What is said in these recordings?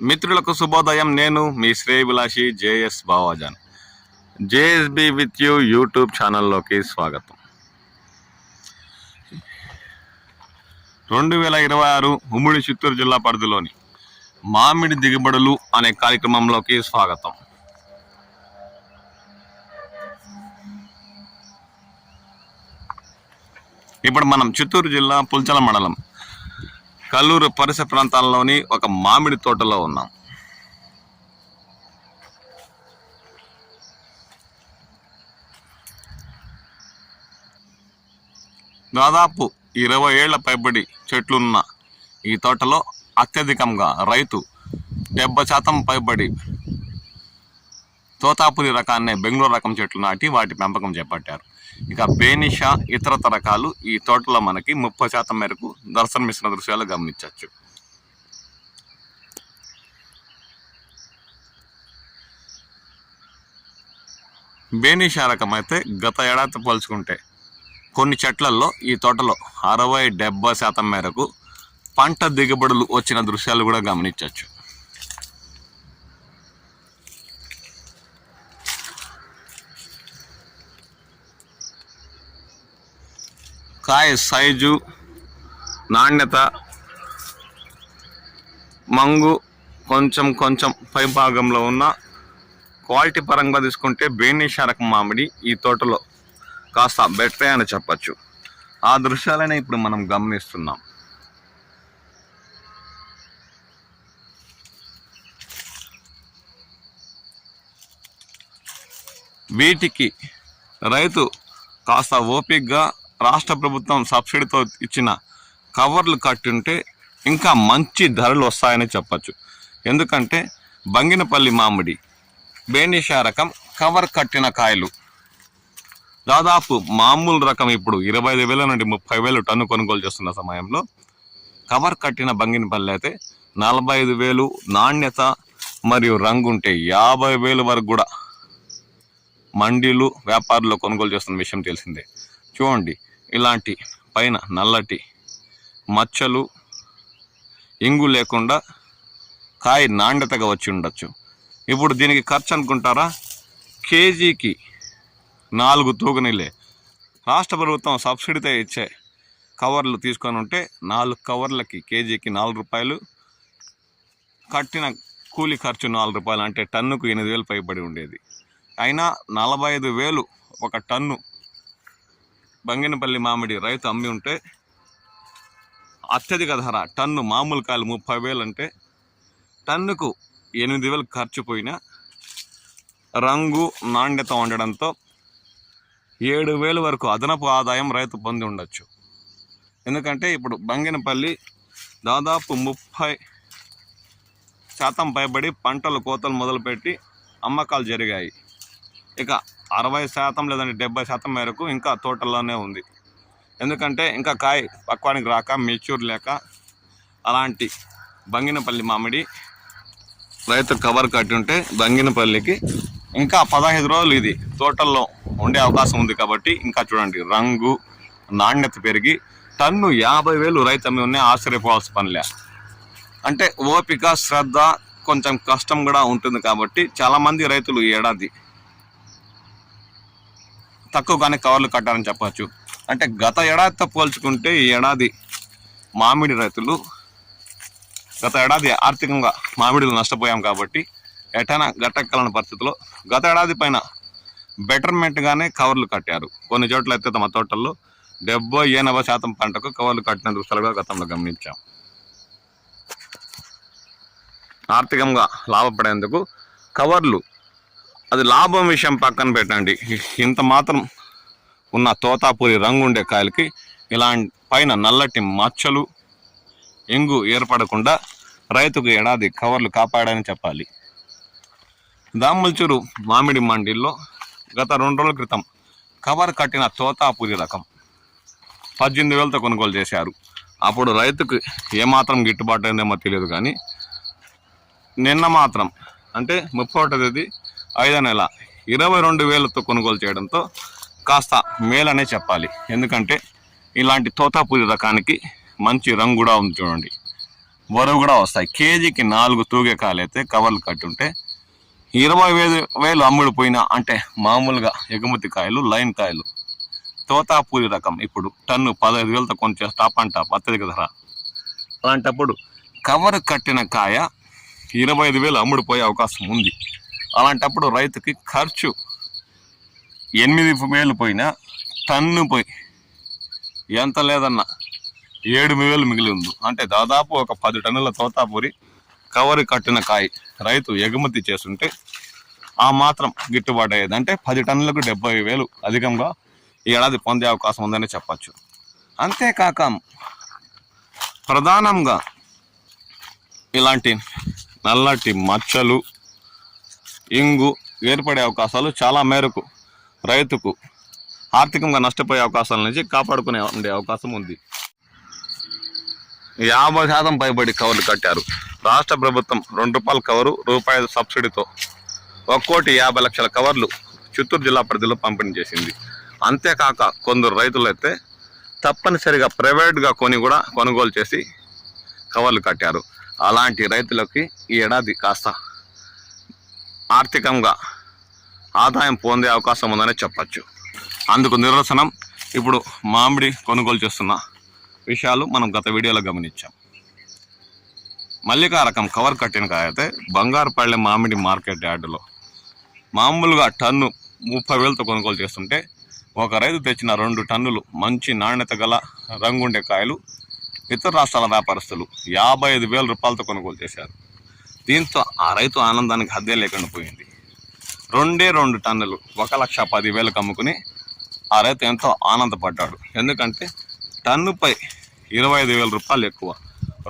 మిత్రులకు శుభోదయం. నేను మీ శ్రేయభిలాషి JS Bavajan. JSB with you YouTube ఛానల్లోకి స్వాగతం. 2026 ఉమ్మడి చిత్తూరు జిల్లా పరిధిలోని మామిడి దిగుబడులు అనే కార్యక్రమంలోకి స్వాగతం. ఇప్పుడు మనం చిత్తూరు జిల్లా పుల్చల మండలం కల్లూరు పరిసర ప్రాంతాల్లోని ఒక మామిడి తోటలో ఉన్నాం. దాదాపు 20 ఏళ్ల పైబడి చెట్లున్న ఈ తోటలో అత్యధికంగా రైతు 70% పైబడి తోతాపురి రకాన్నే బెంగళూరు రకం చెట్లు నాటి వాటి పెంపకం చేపట్టారు. ఇక బేనిషా ఇతరత రకాలు ఈ తోటలో మనకి 30% మేరకు దర్శనమిస్తున్న దృశ్యాలు గమనించవచ్చు. బేనిషా రకం అయితే గత ఏడాది పోల్చుకుంటే కొన్ని చెట్లల్లో ఈ తోటలో 60-70% మేరకు పంట దిగుబడులు వచ్చిన దృశ్యాలు కూడా గమనించవచ్చు. కాయ సైజు, నాణ్యత, మంగు కొంచెం పై భాగంలో ఉన్న క్వాలిటీ పరంగా తీసుకుంటే బేనిషా రకం మామిడి ఈ తోటలో కాస్త బెటరే అని చెప్పచ్చు. ఆ దృశ్యాలనే ఇప్పుడు మనం గమనిస్తున్నాం. వీటికి రైతు కాస్త ఓపికగా రాష్ట్ర ప్రభుత్వం సబ్సిడీతో ఇచ్చిన కవర్లు కట్టుంటే ఇంకా మంచి ధరలు వస్తాయని చెప్పచ్చు. ఎందుకంటే బంగినపల్లి మామిడి బేనిషా రకం కవర్ కట్టిన కాయలు దాదాపు మామూలు రకం ఇప్పుడు 25,000 నుండి 30,000 టన్ను కొనుగోలు చేస్తున్న సమయంలో కవర్ కట్టిన బంగినపల్లి అయితే 45,000, నాణ్యత మరియు రంగు ఉంటే 50,000 వరకు కూడా మండీలు వ్యాపారులు కొనుగోలు చేస్తున్న విషయం తెలిసిందే. చూడండి, ఇలాంటి పైన నల్లటి మచ్చలు, ఇంగు లేకుండా కాయ నాణ్యతగా వచ్చి ఉండొచ్చు. ఇప్పుడు దీనికి ఖర్చు అనుకుంటారా? కేజీకి 4 తూగనీలే. రాష్ట్ర ప్రభుత్వం సబ్సిడీతో ఇచ్చే కవర్లు తీసుకొని ఉంటే 4 కవర్లకి కేజీకి 4 రూపాయలు, కట్టిన కూలి ఖర్చు 4 రూపాయలు, అంటే టన్నుకు 8,000 పైబడి ఉండేది. అయినా 45,000 ఒక టన్ను బంగినపల్లి మామిడి రైతు అమ్మి ఉంటే అత్యధిక ధర టన్ను మామూలు కాయలు 30,000 అంటే టన్నుకు 8,000 ఖర్చు పోయినా రంగు నాణ్యత ఉండడంతో 7,000 వరకు అదనపు ఆదాయం రైతు పొంది ఉండొచ్చు. ఎందుకంటే ఇప్పుడు బంగినపల్లి దాదాపు 30% పైబడి పంటలు కోతలు మొదలుపెట్టి అమ్మకాలు జరిగాయి. ఇక 60% లేదంటే 70% మేరకు ఇంకా తోటల్లోనే ఉంది. ఎందుకంటే ఇంకా కాయ పక్వానికి రాక మెచ్యూర్ లేక అలాంటి బంగినపల్లి మామిడి రైతు కవర్ కట్టి ఉంటే బంగినపల్లికి ఇంకా 15 రోజులు ఇది తోటల్లో ఉండే అవకాశం ఉంది. కాబట్టి ఇంకా చూడండి, రంగు నాణ్యత పెరిగి టన్ను 50,000 రైతు అమ్మి ఉన్నాయి. ఆశ్చర్యపోవాల్సిన పనిలే. అంటే ఓపిక, శ్రద్ధ, కొంచెం కష్టం కూడా ఉంటుంది. కాబట్టి చాలామంది రైతులు ఈ ఏడాది తక్కువగానే కవర్లు కట్టారని చెప్పచ్చు. అంటే గత ఏడాదితో పోల్చుకుంటే ఈ ఏడాది మామిడి రైతులు గత ఏడాది ఆర్థికంగా మామిడిలు నష్టపోయాం. కాబట్టి ఎటైనా గట్టెక్కలని పరిస్థితిలో గత ఏడాది పైన బెటర్మెంట్గానే కవర్లు కట్టారు. కొన్ని చోట్ల అయితే తమ తోటల్లో 70-80% పంటకు కవర్లు కట్టిన దృశ్యాలుగా గతంలో గమనించాం. ఆర్థికంగా లాభపడేందుకు కవర్లు, అది లాభం విషయం పక్కన పెట్టండి, ఇంత మాత్రం ఉన్న తోతాపూరి రంగు ఉండే కాయలకి ఇలాంటి పైన నల్లటి మచ్చలు, ఇంగు ఏర్పడకుండా రైతుకు ఏడాది కవర్లు కాపాడని చెప్పాలి. దామల్చూరు మామిడి మండీల్లో గత 2 రోజుల క్రితం కవర్ కట్టిన తోతాపూరి రకం 18,000తో కొనుగోలు చేశారు. అప్పుడు రైతుకు ఏమాత్రం గిట్టుబాటు అయిందేమో తెలియదు. కానీ నిన్న మాత్రం అంటే 31వ తేదీ 5వ నెల 22,000తో కొనుగోలు చేయడంతో కాస్త మేలనే చెప్పాలి. ఎందుకంటే ఇలాంటి తోతాపూరి రకానికి మంచి రంగు కూడా ఉంది. చూడండి, బరువు కూడా వస్తాయి. కేజీకి 4 తూగే కాయలు అయితే కవర్లు కట్టుంటే 20,000 అమ్ముడుపోయినా, అంటే మామూలుగా ఎగుమతి కాయలు, లైన్ కాయలు, తోతాపూరి రకం ఇప్పుడు టన్ను 15,000తో కొంచెం టాప్ అండ్ టాప్ అత్యధిక ధర. అలాంటప్పుడు కవర్ కట్టిన కాయ 25,000 అమ్ముడుపోయే అవకాశం ఉంది. అలాంటప్పుడు రైతుకి ఖర్చు 8,000 పోయినా టన్ను పోయి ఎంత లేదన్నా 7,000 మిగిలి ఉంది. అంటే దాదాపు ఒక 10 టన్నుల తోతాపూరి కవర్ కట్టిన కాయ రైతు ఎగుమతి చేస్తుంటే ఆ మాత్రం గిట్టుబాటు అయ్యేది. అంటే 10 టన్నులకు 70,000 అధికంగా ఈ ఏడాది పొందే అవకాశం ఉందని చెప్పచ్చు. అంతేకాక ప్రధానంగా ఇలాంటి నల్లటి మచ్చలు, ఇంగు ఏర్పడే అవకాశాలు చాలా మేరకు రైతుకు ఆర్థికంగా నష్టపోయే అవకాశాల నుంచి కాపాడుకునే ఉండే అవకాశం ఉంది. 50% పైబడి కవర్లు కట్టారు. రాష్ట్ర ప్రభుత్వం ₹2 కవరు, రూపాయల సబ్సిడీతో 1,50,00,000 కవర్లు చిత్తూరు జిల్లా పరిధిలో పంపిణీ చేసింది. అంతేకాక కొందరు రైతులు అయితే తప్పనిసరిగా ప్రైవేట్గా కూడా కొనుగోలు చేసి కవర్లు కట్టారు. అలాంటి రైతులకి ఈ ఏడాది కాస్త ఆర్థికంగా ఆదాయం పొందే అవకాశం ఉందని చెప్పచ్చు. అందుకు నిదర్శనం ఇప్పుడు మామిడి కొనుగోలు చేస్తున్న విషయాలు మనం గత వీడియోలో గమనించాం. మల్లికా రకం కవర్ కట్టిన కాయ అయితే బంగారుపల్లె మామిడి మార్కెట్ యార్డులో మామూలుగా టన్ను 30,000తో కొనుగోలు చేస్తుంటే ఒక రైతు తెచ్చిన 2 టన్నులు మంచి నాణ్యత గల రంగుండే కాయలు ఇతర రాష్ట్రాల వ్యాపారస్తులు 55,000 రూపాయలతో కొనుగోలు చేశారు. దీంతో ఆ రైతు ఆనందానికి హద్దే లేకుండా పోయింది. 2 టన్నులు 1,10,000 అమ్ముకుని ఆ రైతు ఎంతో ఆనందపడ్డాడు. ఎందుకంటే టన్నుపై 25,000 రూపాయలు ఎక్కువ,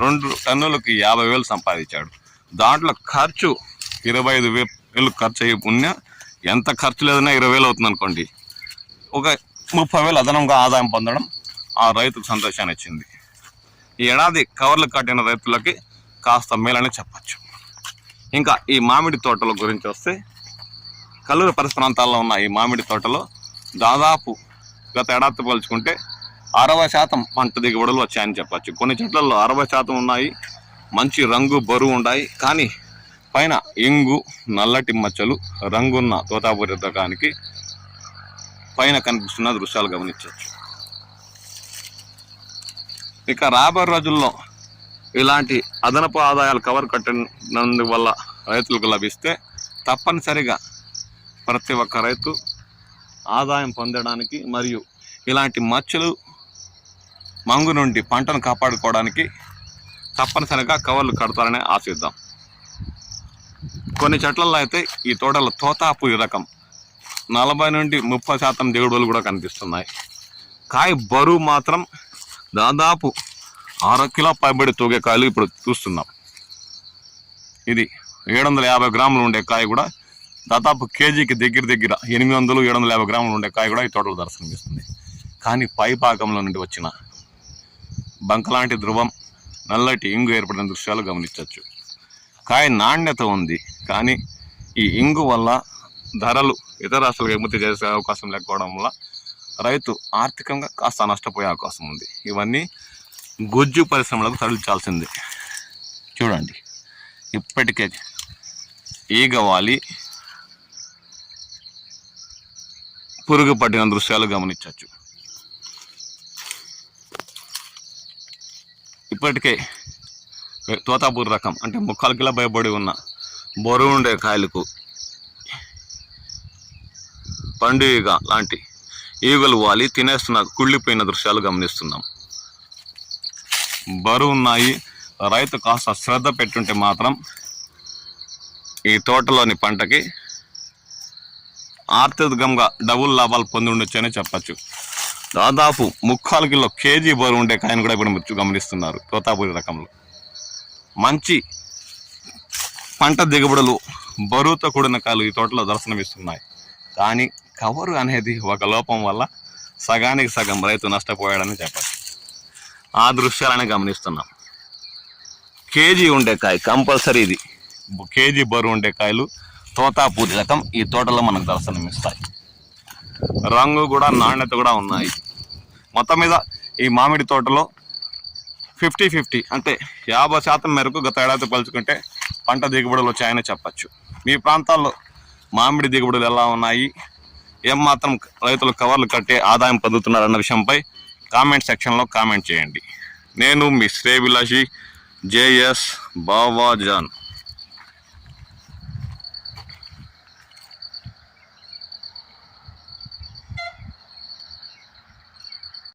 2 టన్నులకి 50,000 సంపాదించాడు. దాంట్లో ఖర్చు 25,000 ఖర్చు అయ్యి ఉన్నా, ఎంత ఖర్చు లేదన్నా 20,000 అవుతుంది అనుకోండి, ఒక 30,000 అదనంగా ఆదాయం పొందడం ఆ రైతుకు సంతోషాన్ని ఇచ్చింది. ఈ ఏడాది కవర్లు కట్టిన రైతులకి కాస్త మేలని చెప్పచ్చు. ఇంకా ఈ మామిడి తోటల గురించి వస్తే, కల్లూరు పరిసర ప్రాంతాల్లో ఉన్న ఈ మామిడి తోటలో దాదాపు గత ఏడాదితో పోల్చుకుంటే 60% పంట దిగుబడులు వచ్చాయని చెప్పచ్చు. కొన్ని చెట్లలో 60% ఉన్నాయి, మంచి రంగు బరువు ఉన్నాయి. కానీ పైన ఇంగు, నల్లటి మచ్చలు, రంగున్న తోతాపూరి రకానికి పైన కనిపిస్తున్న దృశ్యాలు గమనించవచ్చు. ఇక రాబోయే రోజుల్లో ఇలాంటి అదనపు ఆదాయాలు కవర్ కట్టినందువల్ల రైతులకు లభిస్తే తప్పనిసరిగా ప్రతి ఒక్క రైతు ఆదాయం పొందడానికి మరియు ఇలాంటి మచ్చలు, మంగు నుండి పంటను కాపాడుకోవడానికి తప్పనిసరిగా కవర్లు కడతారని ఆశిద్దాం. కొన్ని చెట్లలో అయితే ఈ తోటలో తోతాపూరి రకం 40 నుండి 30% దిగుబడులు కూడా కనిపిస్తున్నాయి. కాయ బరువు మాత్రం దాదాపు 6 కిలో పైబడి తూగే కాయలు ఇప్పుడు చూస్తున్నాం. ఇది 750 గ్రాములు ఉండే కాయ కూడా దాదాపు కేజీకి దగ్గర 800-750 గ్రాములు ఉండే కాయ కూడా ఈ తోటలో దర్శనమిస్తుంది. కానీ పై భాగంలో నుండి వచ్చిన బంకలాంటి ధ్రువం, నల్లటి ఇంగు ఏర్పడిన దృశ్యాలు గమనించవచ్చు. కాయ నాణ్యత ఉంది, కానీ ఈ ఇంగు వల్ల ధరలు ఇతర రాష్ట్రాలకు ఎగుమతి చేసే అవకాశం లేకపోవడం వల్ల రైతు ఆర్థికంగా కాస్త నష్టపోయే అవకాశం ఉంది. ఇవన్నీ గుజ్జు పరిశ్రమలకు తరలించాల్సిందే. చూడండి, ఇప్పటికే ఈగవాలి పురుగు పట్టిన దృశ్యాలు గమనించవచ్చు. ఇప్పటికే తోతాపూరి రకం అంటే 3/4 కిలో భయపడి ఉన్న బరువు ఉండే కాయలకు పండుగ లాంటి ఈగలు వాలి తినేస్తున్న కుళ్ళిపోయిన దృశ్యాలు గమనిస్తున్నాం. బరువు ఉన్నాయి. రైతు కాస్త శ్రద్ధ పెట్టుంటే మాత్రం ఈ తోటలోని పంటకి ఆర్థికంగా డబుల్ లాభాలు పొంది ఉండొచ్చని చెప్పచ్చు. దాదాపు 3/4 కిలో కేజీ బరువు ఉండే కాయను కూడా ఇప్పుడు గమనిస్తున్నారు. తోతాపూరి రకంలో మంచి పంట దిగుబడులు, బరువుతో కూడిన కాయలు ఈ తోటలో దర్శనమిస్తున్నాయి. కానీ కవరు అనేది ఒక లోపం వల్ల సగానికి సగం రైతు నష్టపోయాడని చెప్పచ్చు. ఆ దృశ్యాలని గమనిస్తున్నాం. కేజీ ఉండే కాయ కంపల్సరీ, ఇది కేజీ బరువు ఉండే కాయలు తోతాపూరి రకం ఈ తోటలో మనకు దర్శనమిస్తాయి. రంగు కూడా, నాణ్యత కూడా ఉన్నాయి. మొత్తం మీద ఈ మామిడి తోటలో 50-50 అంటే 50% మేరకు గత ఏడాది పోల్చుకుంటే పంట దిగుబడులు వచ్చాయని చెప్పచ్చు. మీ ప్రాంతాల్లో మామిడి దిగుబడులు ఎలా ఉన్నాయి, ఏమాత్రం రైతులు కవర్లు కట్టి ఆదాయం పొందుతున్నారన్న విషయంపై కామెంట్ సెక్షన్లో కామెంట్ చేయండి. నేను మీ శ్రేయభిలాషి JS బావాజాన్.